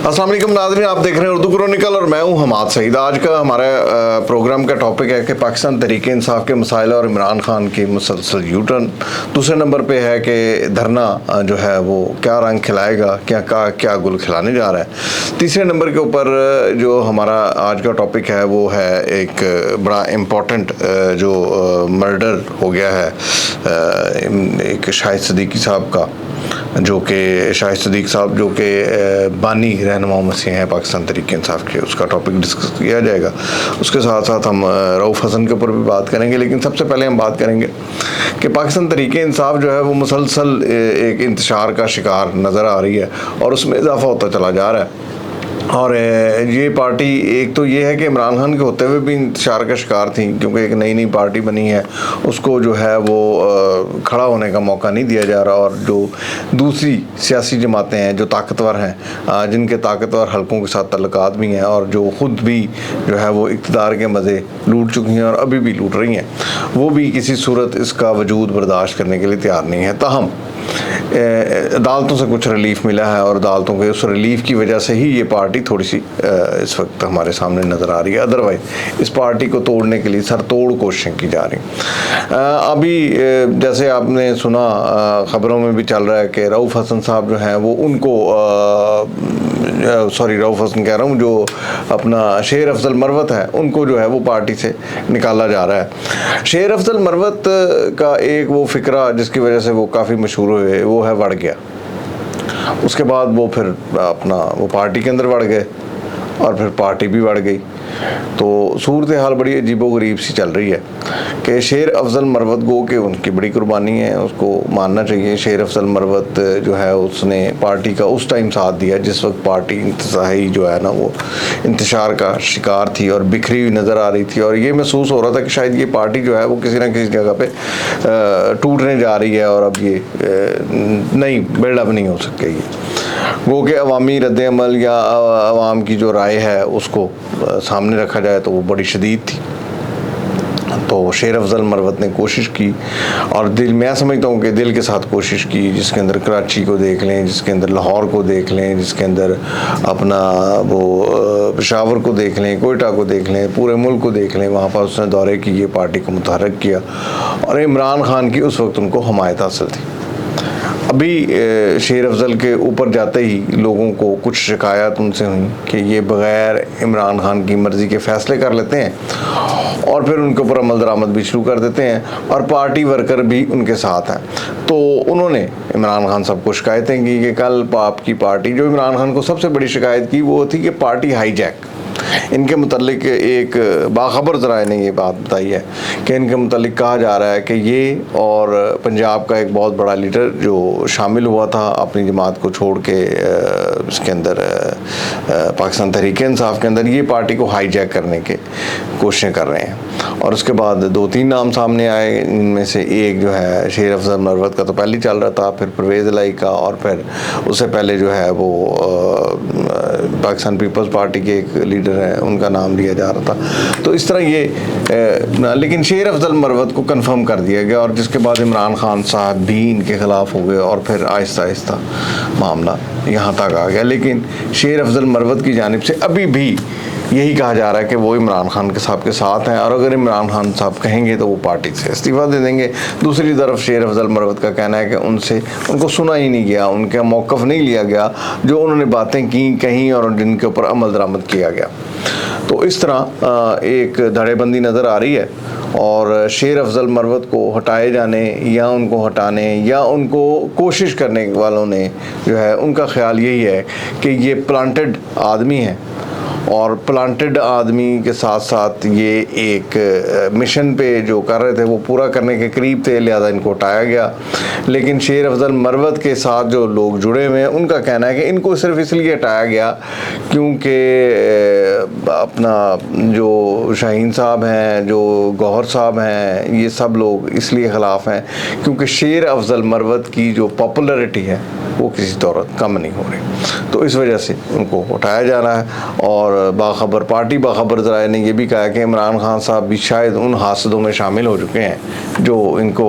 अस्सलाम वालेकुम नाज़रीन, आप देख रहे हैं उर्दू क्रॉनिकल और मैं हूं हमाद सईद। आज का हमारे प्रोग्राम का टॉपिक है कि पाकिस्तान तहरीक इंसाफ के मसाइल और इमरान खान की मुसलसल यू टर्न। दूसरे नंबर पे है कि धरना जो है वो क्या रंग खिलाएगा, क्या गुल खिलाने जा रहा है। तीसरे नंबर के ऊपर जो हमारा आज का टॉपिक है वो है एक बड़ा इम्पोर्टेंट जो मर्डर हो गया है एक शाहिद सदीकी साहब का, जो कि शाहिद सदीक साहब जो कि बानी रहनुमा मसीह हैं पाकिस्तान तहरीक इंसाफ के, उसका टॉपिक डिस्कस किया जाएगा। उसके साथ साथ हम रऊफ़ हसन के ऊपर भी बात करेंगे, लेकिन सबसे पहले हम बात करेंगे कि पाकिस्तान तहरीक इंसाफ जो है वो मुसलसल एक इंतशार का शिकार नज़र आ रही है और उसमें इजाफा होता चला जा रहा है। और ये पार्टी एक तो ये है कि इमरान खान के होते हुए भी इंतशार का शिकार थी, क्योंकि एक नई पार्टी बनी है, उसको जो है वो खड़ा होने का मौका नहीं दिया जा रहा। और जो दूसरी सियासी जमातें हैं जो ताकतवर हैं, जिनके ताकतवर हलकों के साथ तल्लुकात भी हैं और जो ख़ुद भी जो है वो इक़्तिदार के मज़े लूट चुकी हैं और अभी भी लूट रही हैं, वो भी किसी सूरत इसका वजूद बर्दाश्त करने के लिए तैयार नहीं है। ताहम अदालतों से कुछ रिलीफ मिला है और अदालतों के उस रिलीफ की वजह से ही ये पार्टी थोड़ी सी इस वक्त हमारे सामने नज़र आ रही है। अदरवाइज़ इस पार्टी को तोड़ने के लिए सरतोड़ कोशिशें की जा रही। अभी जैसे आपने सुना ख़बरों में भी चल रहा है कि रऊफ़ हसन साहब जो हैं वो उनको रऊफ़ हसन कह रहा हूँ, जो अपना शेर अफजल मरवत है, उनको जो है वो पार्टी से निकाला जा रहा है। शेर अफजल मरवत का एक वो फ़िक्रा जिसकी वजह से वो काफ़ी मशहूर हुए, वो है बढ़ गया। उसके बाद वो फिर अपना वो पार्टी के अंदर बढ़ गए और फिर पार्टी भी बढ़ गई। तो सूरत हाल बड़ी अजीबोगरीब सी चल रही है कि शेर अफजल मरवत गो के उनकी बड़ी कुर्बानी है, उसको मानना चाहिए। शेर अफजल मरवत जो है उसने पार्टी का उस टाइम साथ दिया जिस वक्त पार्टी इंतहाई जो है ना वो इंतशार का शिकार थी और बिखरी हुई नज़र आ रही थी। और ये महसूस हो रहा था कि शायद ये पार्टी जो है वो किसी न किसी जगह पे टूटने जा रही है और अब ये नहीं बिल्डअप नहीं हो सकेगी। वो कि अवामी रद्द-ए-अमल या अवाम की जो राय है उसको सामने रखा जाए तो वो बड़ी शदीद थी। तो शेर अफजल मरवत ने कोशिश की और मैं समझता हूँ कि दिल के साथ कोशिश की, जिसके अंदर कराची को देख लें, जिसके अंदर लाहौर को देख लें, जिसके अंदर अपना वो पेशावर को देख लें, कोयटा को देख लें, पूरे मुल्क को देख लें, वहाँ पर उसने दौरे किए, पार्टी को मुतहर्रिक किया और इमरान खान की उस वक्त उनको हमायत हासिल थी। अभी शेर अफजल के ऊपर जाते ही लोगों को कुछ शिकायत उनसे हुई कि ये बग़ैर इमरान खान की मर्ज़ी के फ़ैसले कर लेते हैं और फिर उनके ऊपर अमल दरामद भी शुरू कर देते हैं और पार्टी वर्कर भी उनके साथ हैं। तो उन्होंने इमरान खान साहब को शिकायतें की कि कल आपकी पार्टी, जो इमरान खान को सबसे बड़ी शिकायत की वो थी कि पार्टी हाईजैक। इनके मुतल्लिक एक बाखबर ज़राए ने ये बात बताई है कि इनके मुतल्लिक कहा जा रहा है कि ये और पंजाब का एक बहुत बड़ा लीडर जो शामिल हुआ था अपनी जमात को छोड़ के इसके अंदर पाकिस्तान तहरीक इंसाफ के अंदर, ये पार्टी को हाईजैक करने के कोशिशें कर रहे हैं। और उसके बाद 2-3 नाम सामने आए, इनमें से एक जो है शेर अफजल मरवत का तो पहले चल रहा था, फिर परवेज़ इलाही का, और फिर उससे पहले जो है वो पाकिस्तान पीपल्स पार्टी के एक लीडर हैं उनका नाम लिया जा रहा था। तो इस तरह ये लेकिन शेर अफजल मरवत को कंफर्म कर दिया गया और जिसके बाद इमरान खान साहब भी इनके ख़िलाफ़ हो गए और फिर आहिस्ता आहिस्ता मामला यहाँ तक आ गया। लेकिन शेर अफजल मरवत की जानिब से अभी भी यही कहा जा रहा है कि वो इमरान खान के साहब के साथ हैं और अगर इमरान खान साहब कहेंगे तो वो पार्टी से इस्तीफ़ा दे देंगे। दूसरी तरफ शेर अफजल मरवत का कहना है कि उनको सुना ही नहीं गया, उनका मौक़िफ़ नहीं लिया गया, जो उन्होंने बातें की कहीं और जिनके ऊपर अमल दरामद किया गया। तो इस तरह एक धड़ेबंदी नज़र आ रही है और शेर अफजल मरवत को हटाए जाने या उनको हटाने या उनको कोशिश करने वालों ने जो है उनका ख्याल यही है कि ये प्लांटेड आदमी है और प्लांटेड आदमी के साथ साथ ये एक मिशन पे जो कर रहे थे वो पूरा करने के करीब थे, लिहाजा इनको हटाया गया। लेकिन शेर अफजल मरवत के साथ जो लोग जुड़े हुए हैं उनका कहना है कि इनको सिर्फ इसलिए हटाया गया क्योंकि अपना जो शाहीन साहब हैं, जो गौहर साहब हैं, ये सब लोग इसलिए ख़िलाफ़ हैं क्योंकि शेर अफजल मरवत की जो पॉपुलैरिटी है वो किसी तौर कम नहीं हो रही। तो इस वजह से उनको उठाया जा रहा है और बाखबर पार्टी बाखबर ज़राए ने यह भी कहा कि इमरान खान साहब भी शायद उन हासदों में शामिल हो चुके हैं जो इनको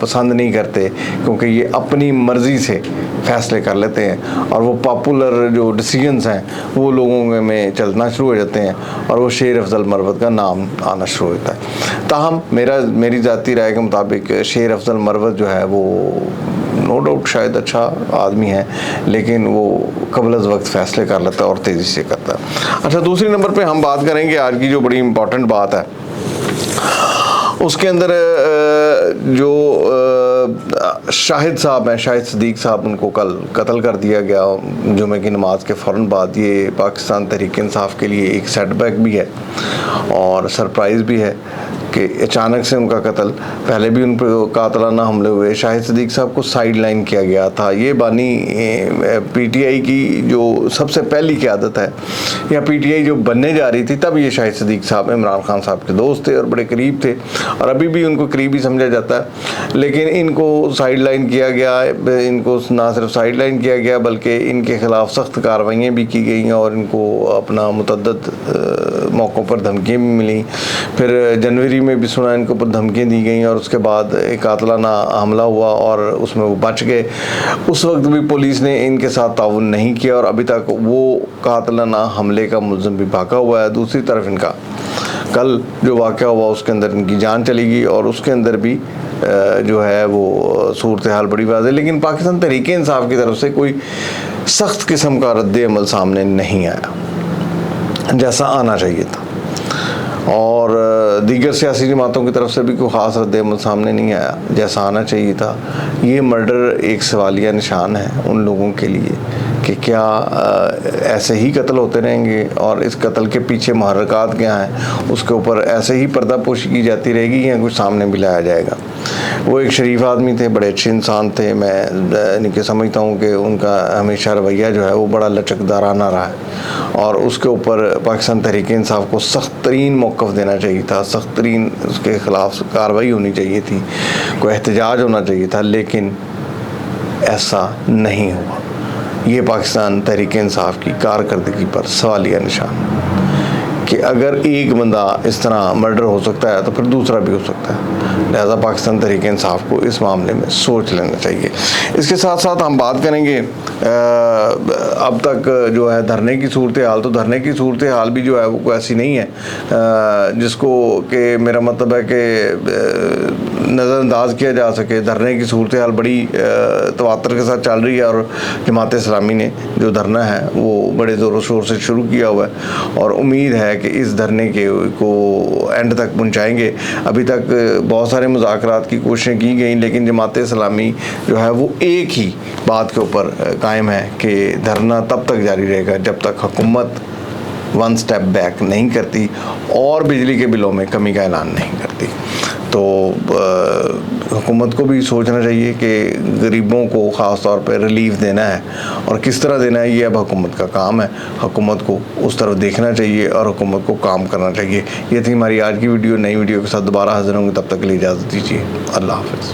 पसंद नहीं करते, क्योंकि ये अपनी मर्ज़ी से फैसले कर लेते हैं और वो पॉपुलर जो डिसीजंस हैं वो लोगों में चलना शुरू हो जाते हैं और वो शेर अफजल मरवत का नाम आना शुरू होता है। ताहम मेरी ज़ाती राय के मुताबिक शेर अफजल मरवत जो है वो नो डाउट शायद अच्छा आदमी है, लेकिन वो कबल अज़ वक्त फ़ैसले कर लेता है और तेज़ी से करता है। अच्छा, दूसरी नंबर पे हम बात करेंगे आज की जो बड़ी इम्पॉर्टेंट बात है, उसके अंदर जो शाहिद साहब हैं, शाहिद सदीक साहब, उनको कल कत्ल कर दिया गया जुमे की नमाज के फ़ौरन बाद। ये पाकिस्तान तहरीक इंसाफ के लिए एक सेटबैक भी है और सरप्राइज़ भी है कि अचानक से उनका कत्ल। पहले भी उन पर कातलाना हमले हुए, शाहिद सदीक साहब को साइड लाइन किया गया था। ये बानी पीटीआई की जो सबसे पहली क़यादत है या पीटीआई जो बनने जा रही थी, तब ये शाहिद सदीक साहब इमरान खान साहब के दोस्त थे और बड़े करीब थे और अभी भी उनको करीबी समझा जाता है। लेकिन इनको साइड लाइन किया गया, इनको ना सिर्फ साइड लाइन किया गया बल्कि इनके ख़िलाफ़ सख्त कार्रवाइयाँ भी की गई और इनको अपना मुतअद्दिद मौक़ों पर धमकियाँ भी मिली। फिर जनवरी में भी सुना इनको पर धमकियाँ दी गई और उसके बाद एक कातलाना हमला हुआ और उसमें वो बच गए। उस वक्त भी पुलिस ने इनके साथ ताउन नहीं किया और अभी तक वो कातलाना हमले का मुलज़िम भी भागा हुआ है। दूसरी तरफ इनका कल जो वाक़या हुआ उसके अंदर इनकी जान चली गई और उसके अंदर भी जो है वो सूरत हाल बड़ी वाज़ेह, लेकिन पाकिस्तान तहरीक इंसाफ की तरफ से कोई सख्त किस्म का रद्द अमल सामने नहीं आया जैसा आना चाहिए था और दीगर सियासी जमातों की तरफ से भी कोई ख़ास रद्द अमल सामने नहीं आया जैसा आना चाहिए था। ये मर्डर एक सवालिया निशान है उन लोगों के लिए कि क्या ऐसे ही कत्ल होते रहेंगे और इस कत्ल के पीछे मुहर्रिकात क्या हैं, उसके ऊपर ऐसे ही पर्दापोशी की जाती रहेगी या कुछ सामने भी लाया जाएगा। वो एक शरीफ आदमी थे, बड़े अच्छे इंसान थे। मैं इनके समझता हूँ कि उनका हमेशा रवैया जो है वो बड़ा लचकदाराना रहा है और उसके ऊपर पाकिस्तान तहरीक इंसाफ को सख्त तरीन मौक़िफ़ देना चाहिए था, सख्त तरीन उसके ख़िलाफ़ कार्रवाई होनी चाहिए थी, कोई एहतजाज होना चाहिए था, लेकिन ऐसा नहीं हुआ। ये पाकिस्तान तहरीक इंसाफ की कारकर्दगी पर सवालिया निशान कि अगर एक बंदा इस तरह मर्डर हो सकता है तो फिर दूसरा भी हो सकता है। लिहाजा पाकिस्तान तहरीक इंसाफ को इस मामले में सोच लेना चाहिए। इसके साथ साथ हम बात करेंगे अब तक जो है धरने की सूरत हाल, तो धरने की सूरत हाल भी जो है वो कोई ऐसी नहीं है जिसको कि मेरा मतलब है कि नज़रअंदाज किया जा सके। धरने की सूरत हाल बड़ी तवातर के साथ चल रही है और जमात इस्लामी ने जो धरना है वो बड़े ज़ोरों शोर से शुरू किया हुआ है और उम्मीद है कि इस धरने को एंड तक पहुंचाएंगे। अभी तक बहुत सारे मुज़ाकरात की कोशिशें की गई, लेकिन जमात इस्लामी जो है वो एक ही बात के ऊपर कायम है कि धरना तब तक जारी रहेगा जब तक हुकूमत वन स्टेप बैक नहीं करती और बिजली के बिलों में कमी का ऐलान नहीं करती। तो हुकूमत को भी सोचना चाहिए कि गरीबों को ख़ास तौर पर रिलीफ देना है और किस तरह देना है ये अब हुकूमत का काम है। हुकूमत को उस तरफ देखना चाहिए और हुकूमत को काम करना चाहिए। ये थी हमारी आज की वीडियो। नई वीडियो के साथ दोबारा हाज़िर होंगे, तब तक के लिए इजाज़त दीजिए। अल्लाह हाफ़िज़।